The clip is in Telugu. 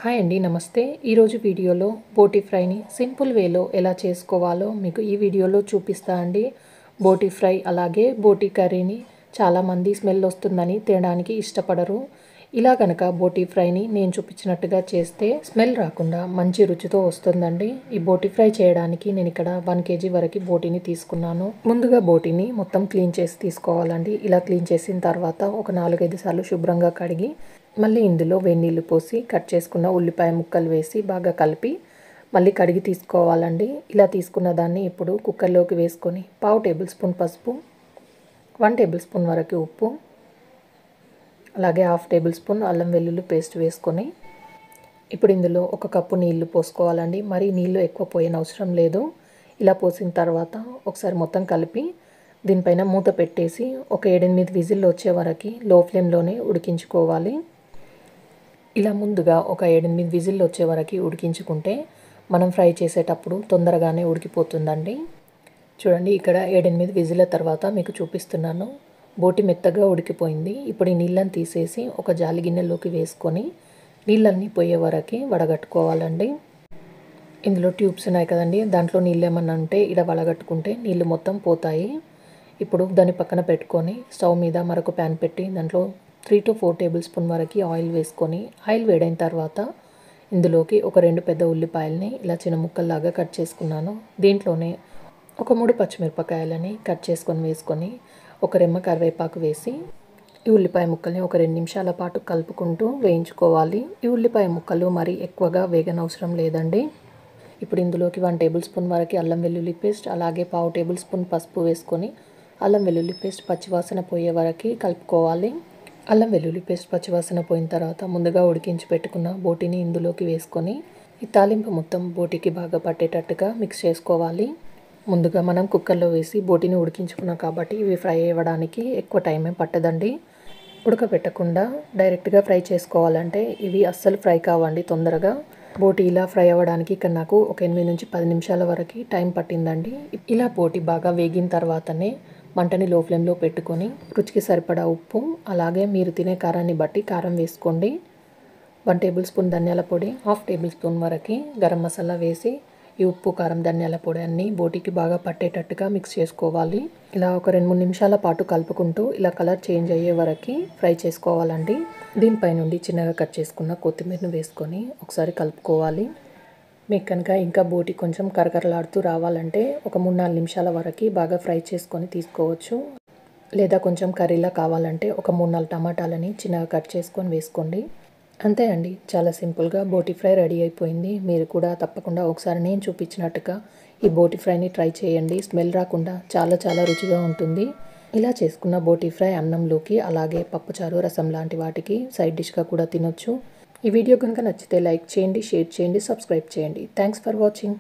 హాయ్ అండి, నమస్తే. ఈరోజు వీడియోలో బోటి ఫ్రైని సింపుల్ వేలో ఎలా చేసుకోవాలో మీకు ఈ వీడియోలో చూపిస్తా అండి. బోటి ఫ్రై అలాగే బోటి కర్రీని చాలామంది స్మెల్ వస్తుందని తినడానికి ఇష్టపడరు. ఇలా కనుక బోటి ఫ్రైని నేను చూపించినట్టుగా చేస్తే స్మెల్ రాకుండా మంచి రుచితో వస్తుందండి. ఈ బోటి ఫ్రై చేయడానికి నేను ఇక్కడ 1 kg వరకు బోటిని తీసుకున్నాను. ముందుగా బోటిని మొత్తం క్లీన్ చేసి తీసుకోవాలండి. ఇలా క్లీన్ చేసిన తర్వాత ఒక 4-5 సార్లు శుభ్రంగా కడిగి మళ్ళీ ఇందులో వేడి నీళ్ళు పోసి కట్ చేసుకున్న ఉల్లిపాయ ముక్కలు వేసి బాగా కలిపి మళ్ళీ కడిగి తీసుకోవాలండి. ఇలా తీసుకున్న దాన్ని ఇప్పుడు కుక్కర్లోకి వేసుకొని 1/2 టేబుల్ స్పూన్ పసుపు, 1 టేబుల్ స్పూన్ వరకు ఉప్పు, అలాగే 1/2 టేబుల్ స్పూన్ అల్లం వెల్లుల్లి పేస్ట్ వేసుకొని ఇప్పుడు ఇందులో 1 కప్పు నీళ్లు పోసుకోవాలండి. మరి నీళ్లు ఎక్కువ పోయనవసరం లేదు. ఇలా పోసిన తర్వాత ఒకసారి మొత్తం కలిపి దీనిపైన మూత పెట్టేసి ఒక 7-8 విజిల్లు వచ్చే వరకు లో ఫ్లేమ్లోనే ఉడికించుకోవాలి. ఇలా ముందుగా ఒక 7-8 విజిల్లు వచ్చే వరకు ఉడికించుకుంటే మనం ఫ్రై చేసేటప్పుడు తొందరగానే ఉడికిపోతుందండి. చూడండి, ఇక్కడ 7-8 విజిల్ల తర్వాత మీకు చూపిస్తున్నాను. బోటి మెత్తగా ఉడికిపోయింది. ఇప్పుడు ఈ నీళ్ళని తీసేసి ఒక జాలి గిన్నెలోకి వేసుకొని నీళ్ళన్నీ పోయే వరకు వడగట్టుకోవాలండి. ఇందులో ట్యూబ్స్ ఉన్నాయి కదండి, దాంట్లో నీళ్ళు ఏమన్నా ఉంటే ఇలా వడగట్టుకుంటే నీళ్ళు మొత్తం పోతాయి. ఇప్పుడు దాన్ని పక్కన పెట్టుకొని స్టవ్ మీద మరొక ప్యాన్ పెట్టి దాంట్లో 3 to 4 టేబుల్ స్పూన్ వరకు ఆయిల్ వేసుకొని ఆయిల్ వేడైన తర్వాత ఇందులోకి ఒక 2 పెద్ద ఉల్లిపాయలని ఇలా చిన్న ముక్కల్లాగా కట్ చేసుకున్నాను. దీంట్లోనే ఒక 3 పచ్చిమిరపకాయలని కట్ చేసుకొని వేసుకొని ఒక రెమ్మ కరివేపాకు వేసి ఈ ఉల్లిపాయ ముక్కల్ని ఒక 2 నిమిషాల పాటు కలుపుకుంటూ వేయించుకోవాలి. ఈ ఉల్లిపాయ ముక్కలు మరి ఎక్కువగా వేగనవసరం లేదండి. ఇప్పుడు ఇందులోకి 1 టేబుల్ స్పూన్ వరకు అల్లం వెల్లుల్లి పేస్ట్ అలాగే 1/2 టేబుల్ స్పూన్ పసుపు వేసుకొని అల్లం వెల్లుల్లి పేస్ట్ పచ్చివాసన పోయే వరకు కలుపుకోవాలి. అల్లం వెల్లుల్లి పేస్ట్ పచ్చివాసన పోయిన తర్వాత ముందుగా ఉడికించి పెట్టుకున్న బోటిని ఇందులోకి వేసుకొని ఈ తాలింపు మొత్తం బోటికి బాగా పట్టేటట్టుగా మిక్స్ చేసుకోవాలి. ముందుగా మనం కుక్కర్లో వేసి బోటిని ఉడికించుకున్నాం కాబట్టి ఇవి ఫ్రై అవ్వడానికి ఎక్కువ టైం ఏం పట్టదండి. ఉడకబెట్టకుండా డైరెక్ట్గా ఫ్రై చేసుకోవాలంటే ఇవి అస్సలు ఫ్రై కావండి తొందరగా. బోటి ఇలా ఫ్రై అవ్వడానికి ఇక్కడ నాకు ఒక 8 నుంచి 10 నిమిషాల వరకు టైం పట్టిందండి. ఇలా బోటి బాగా వేగిన తర్వాతనే మంటని లో ఫ్లేమ్లో పెట్టుకొని రుచికి సరిపడా ఉప్పు అలాగే మీరు తినే కారాన్ని బట్టి కారం వేసుకోండి. 1 టేబుల్ స్పూన్ ధనియాల పొడి, 1/2 టేబుల్ స్పూన్ వరకు గరం మసాలా వేసి ఈ ఉప్పు కారం ధనియాల పొడి అన్నీ బోటికి బాగా పట్టేటట్టుగా మిక్స్ చేసుకోవాలి. ఇలా ఒక 2-3 నిమిషాల పాటు కలుపుకుంటూ ఇలా కలర్ చేంజ్ అయ్యే వరకు ఫ్రై చేసుకోవాలండి. దీనిపై నుండి చిన్నగా కట్ చేసుకున్న కొత్తిమీరను వేసుకొని ఒకసారి కలుపుకోవాలి. మీకు కనుక ఇంకా బోటి కొంచెం కరకరలాడుతూ రావాలంటే ఒక 3-4 నిమిషాల వరకు బాగా ఫ్రై చేసుకొని తీసుకోవచ్చు. లేదా కొంచెం కర్రీలా కావాలంటే ఒక 3-4 టమాటాలని చిన్నగా కట్ చేసుకొని వేసుకోండి. అంతే అండి, చాలా సింపుల్గా బోటి ఫ్రై రెడీ అయిపోయింది. మీరు కూడా తప్పకుండా ఒకసారి నేను చూపించినట్టుగా ఈ బోటి ఫ్రైని ట్రై చేయండి. స్మెల్ రాకుండా చాలా చాలా రుచిగా ఉంటుంది. ఇలా చేసుకున్న బోటి ఫ్రై అన్నంలోకి అలాగే పప్పుచారు, రసం లాంటి వాటికి సైడ్ డిష్గా కూడా తినొచ్చు. ఈ వీడియో కనుక నచ్చితే లైక్ చేయండి, షేర్ చేయండి, సబ్స్క్రైబ్ చేయండి. Thanks for watching.